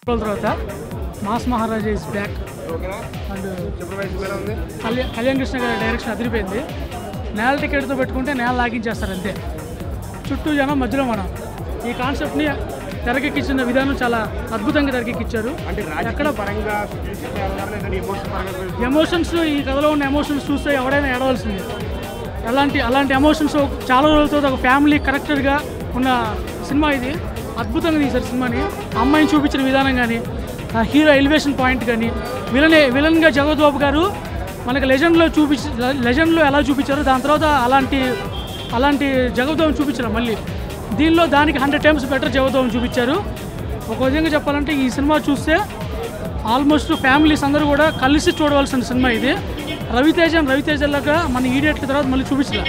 తర్వాత mass Maharaja is back and Kalyan Krishna గారి direction అదిరిపోయింది. నేల టికెట్తో పెట్టుకుంటే నేల లాగించేస్తారు అంతే. చుట్టూ జనం మధ్యలో మనం ఈ కాన్సెప్ట్ని తెరకెక్కించిన విధానం చాలా అద్భుతంగా తెరకెక్కించారు. ఎక్కడ ఎమోషన్స్ ఈ కథలో ఉన్న ఎమోషన్స్ చూస్తే ఎవడైనా ఏడవలసింది. అలాంటి ఎమోషన్స్ చాలా రోజులతో ఒక ఫ్యామిలీ కరెక్టర్గా ఉన్న సినిమా ఇది. అద్భుతంగా తీశారు సినిమాని. అమ్మాయిని చూపించిన విధానం కానీ, హీరో ఎలివేషన్ పాయింట్ కానీ, విలన్గా జగత్ బాబు గారు మనకి లెజెండ్లో ఎలా చూపించారో దాని తర్వాత అలాంటి జగత్ బాబుని చూపించారు. మళ్ళీ దీనిలో దానికి 100 times బెటర్ జగత్ బాబుని చూపించారు. ఒక విధంగా చెప్పాలంటే ఈ సినిమా చూస్తే ఆల్మోస్ట్ ఫ్యామిలీస్ అందరూ కూడా కలిసి చూడవలసిన సినిమా ఇది. రవితేజలాగా మన ఈడియట్ల తర్వాత మళ్ళీ చూపించారు.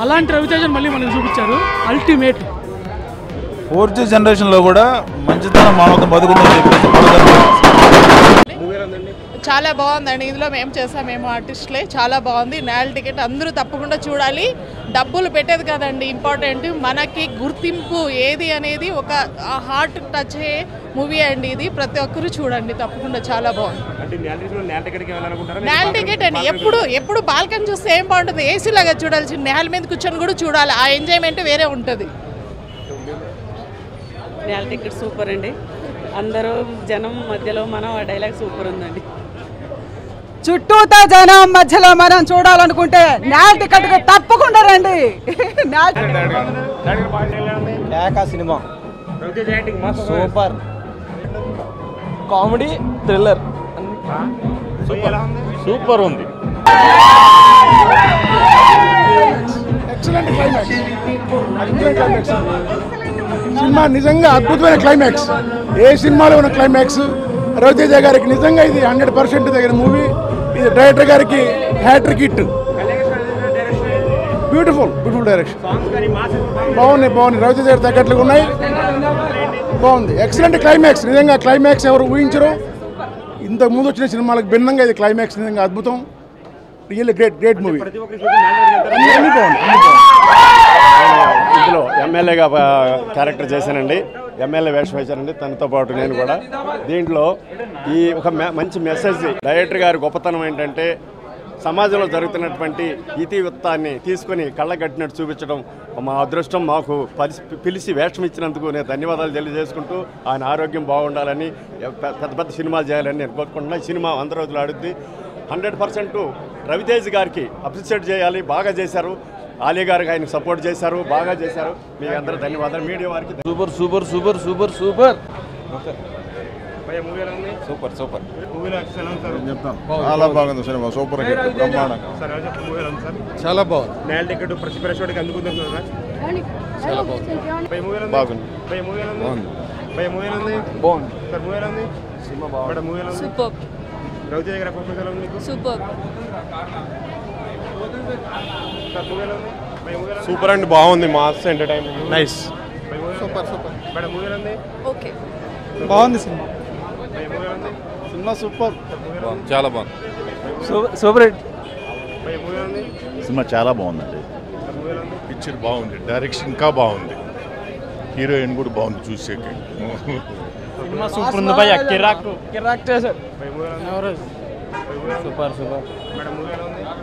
అలాంటి రవితేజను మళ్ళీ మనకు చూపించారు. అల్టిమేట్ 4G జనరేషన్లో కూడా మంచితనం మానవతం బతుకుతుందని చెప్పేసి చాలా బాగుందండి. ఇందులో మేము చేసామేమో ఆర్టిస్టులే, చాలా బాగుంది. నేల టికెట్ అందరూ తప్పకుండా చూడాలి. డబ్బులు పెట్టేది కదండి ఇంపార్టెంట్, మనకి గుర్తింపు ఏది అనేది ఒక హార్ట్ టచ్ అయ్యే మూవీ అండి ఇది. ప్రతి ఒక్కరు చూడండి తప్పకుండా, చాలా బాగుంది. నేల టికెట్ అండి ఎప్పుడు బాల్కనీ చూస్తే ఏం బాగుంటుంది, ఏసీ లాగా చూడాల్సి, నేల మీద కూర్చొని కూడా చూడాలి. ఆ ఎంజాయ్మెంట్ వేరే ఉంటుంది. నేల టికెట్ సూపర్ అండి. అందరూ జనం మధ్యలో మనం ఆ డైలాగ్ సూపర్ ఉందండి. చుట్టూతా జనం మధ్యలో మనం చూడాలనుకుంటే నేల టికెట్ తప్పకుండా రండి. Cinema super, comedy thriller super ఉంది. Excellent climax. సినిమా నిజంగా అద్భుతమైన క్లైమాక్స్. ఏ సినిమాలో ఉన్న క్లైమాక్స్. రవితేజ గారికి నిజంగా ఇది 100% తగిన మూవీ. ఇది డైరెక్టర్ గారికి హ్యాట్రిక్ హిట్. Beautiful direction. బాగున్నాయి. రవితేజ గారి తగ్గట్లుగా ఉన్నాయి. బాగుంది. Excellent climax. నిజంగా క్లైమాక్స్ ఎవరు ఊహించరు. ఇంతకు ముందు వచ్చిన సినిమాలకు భిన్నంగా ఇది క్లైమాక్స్ నిజంగా అద్భుతం. Really great movie. అన్నీ బాగుంది. ఇందులో ఎమ్మెల్యేగా క్యారెక్టర్ చేశానండి. ఎమ్మెల్యే వేషం వేశానండి. తనతో పాటు నేను కూడా. దీంట్లో ఈ ఒక మంచి మెసేజ్. డైరెక్టర్ గారి గొప్పతనం ఏంటంటే సమాజంలో జరుగుతున్నటువంటి ఇతివృత్తాన్ని తీసుకొని కళ్ళగట్టినట్టు చూపించడం మా అదృష్టం. మాకు పిలిచి వేషం ఇచ్చినందుకు నేను ధన్యవాదాలు తెలియజేసుకుంటూ ఆయన ఆరోగ్యం బాగుండాలని, పెద్ద సినిమాలు చేయాలని నేను కోరుకుంటున్నాను. ఈ సినిమా 100 రోజులు ఆడుద్ది. 100% రవితేజ్ గారికి అప్రిషియేట్ చేయాలి. బాగా చేశారు. ఆలీ గారికి ఆయన సపోర్ట్ చేశారు, బాగా చేశారు. మీకు అందరూ ధన్యవాదాలు. మీడియా వారికి సూపర్ చాలా బాగుంది సినిమా. సూపర్ చాలా బాగుంది. నేల టికెట్ ప్రతిపక్షానికి అందుకుంటున్నారా? బాగుంది. సూపర్ అండి, బాగుంది. Mass entertainment, nice. Super okay, బాగుంది సినిమా సూపర్, చాలా బాగుంది. సూపర్. సినిమా చాలా బాగుందండి. పిక్చర్ బాగుంది, డైరెక్షన్ ఇంకా బాగుంది, హీరోయిన్ కూడా బాగుంది చూసేకి. సినిమా సూపర్ ఉంది భయ్యా. కిరాక్ చేశారు. సూపర్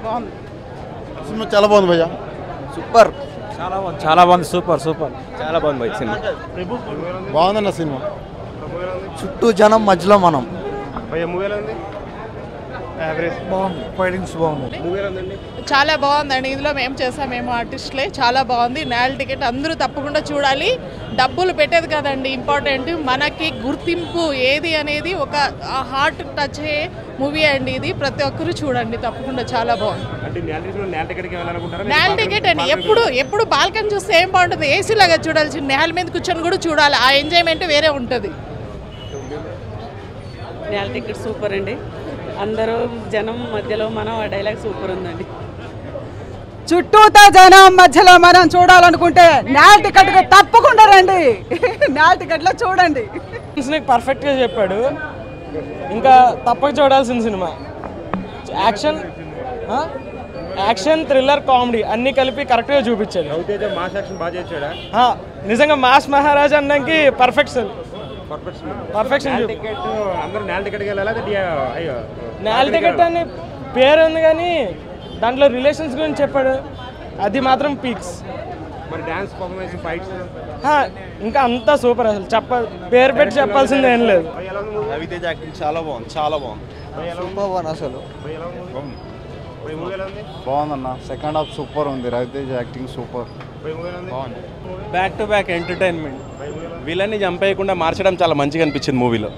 బాగుంది. సినిమా చాలా బాగుంది భయ్యా. సూపర్, చాలా బాగుంది. సూపర్ చాలా బాగుంది భయ్య సినిమా. బాగుందన్న సినిమా. చుట్టూ జనం మధ్యలో మనం. చాలా బాగుందండి. ఇందులో మేము చేసామేమో ఆర్టిస్టులే, చాలా బాగుంది. నేల టికెట్ అందరూ తప్పకుండా చూడాలి. డబ్బులు పెట్టేది కదండి ఇంపార్టెంట్, మనకి గుర్తింపు ఏది అనేది ఒక హార్ట్ టచ్ అయ్యే మూవీ అండి ఇది. ప్రతి ఒక్కరు చూడండి తప్పకుండా, చాలా బాగుంది. నేల టికెట్ అండి ఎప్పుడు బాల్కనీ చూస్తే ఏం బాగుంటుంది, ఏసీ లాగా చూడాల్సి, నేల మీద కూర్చొని కూడా చూడాలి. ఆ ఎంజాయ్మెంట్ వేరే ఉంటుంది. నేల టికెట్ సూపర్ అండి. అందరూ జనం మధ్యలో మనం ఆ డైలాగ్ సూపర్ ఉందండి. చుట్టూతా జనం మధ్యలో మనం చూడాలనుకుంటే నేల టికెట్ తప్పకుండా రండి. నేల టికెట్లో చూడండి. పర్ఫెక్ట్గా చెప్పాడు. ఇంకా తప్పక చూడాల్సిన సినిమా. యాక్షన్ థ్రిల్లర్ కామెడీ అన్ని కలిపి కరెక్ట్గా చూపించాడు. నిజంగా మాస్ మహారాజ్ అన్నాకి పర్ఫెక్షన్ నేల టికెట్ అని పేరు ఉంది కానీ దాంట్లో రిలేషన్స్ గురించి చెప్పాడు, అది మాత్రం పీక్స్. ఇంకా అంతా సూపర్, అసలు పేరు పెట్టి చెప్పాల్సింది ఏం లేదు. రవితేజ యాక్టింగ్ చాలా బాగుంది, చాలా బాగుంది, సూపర్ బాగుంది అసలు. బాగుందన్న, సెకండ్ హాఫ్ సూపర్ ఉంది, రవితేజ యాక్టింగ్ సూపర్ బాగుంది. బ్యాక్ టు బ్యాక్ ఎంటర్టైన్మెంట్, వీళ్ళని చంపేయకుండా మార్చడం చాలా మంచిగా అనిపించింది మూవీలో.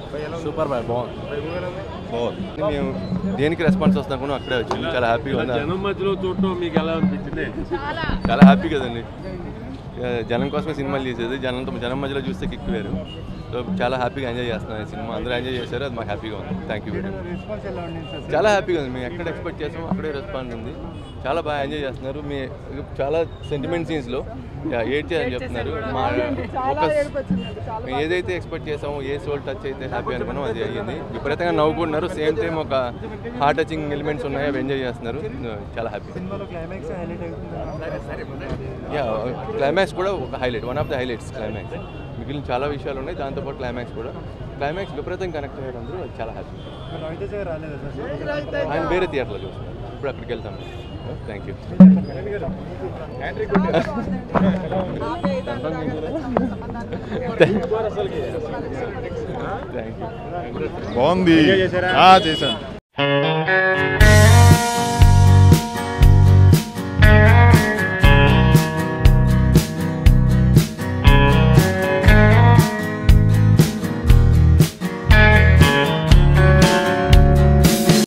సూపర్ బాగుంది. మేము దేనికి రెస్పాన్స్ వస్తాం కూడా అక్కడే వచ్చింది, చాలా హ్యాపీగా ఉంది. జనం మధ్యలో చూడటం మీకు ఎలా అనిపించింది? చాలా హ్యాపీ కదండి, జనం కోసమే సినిమాలు చేసేది, జనం మధ్యలో చూస్తే కిక్ వేరు. సో చాలా హ్యాపీగా ఎంజాయ్ చేస్తున్నాను ఈ సినిమా, అందరూ ఎంజాయ్ చేశారు, అది మాకు హ్యాపీగా ఉంది. Thank you very much. చాలా హ్యాపీగా ఉంది, మేము ఎక్కడ ఎక్స్పెక్ట్ చేసామో అక్కడే రెస్పాన్స్ ఉంది, చాలా బాగా ఎంజాయ్ చేస్తున్నారు. మీ చాలా సెంటిమెంట్ సీన్స్లో ఏడ్ చేయాలని చెప్తున్నారు. మా మేము ఏదైతే ఎక్స్పెక్ట్ చేసామో, ఏ సోల్ టచ్ అయితే హ్యాపీ అనుకున్నాం అది అయ్యింది. విపరీతంగా నవ్వుకుంటున్నారు, సేమ్ టైం ఒక హార్ట్ టచింగ్ ఎలిమెంట్స్ ఉన్నాయి, అవి ఎంజాయ్ చేస్తున్నారు, చాలా హ్యాపీ. క్లైమాక్స్ కూడా ఒక highlight, one of the highlights climax. మిగిలిన చాలా విషయాలు ఉన్నాయి, దాంతోపాటు క్లైమాక్స్ విపరీతంగా కనెక్ట్ అయ్యారు అందరూ, చాలా హ్యాపీ. ఆయన వేరే థియేటర్లో చూస్తున్నారు, ఇప్పుడు అక్కడికి వెళ్తాం. Thank you. బాగుంది, చేశాను.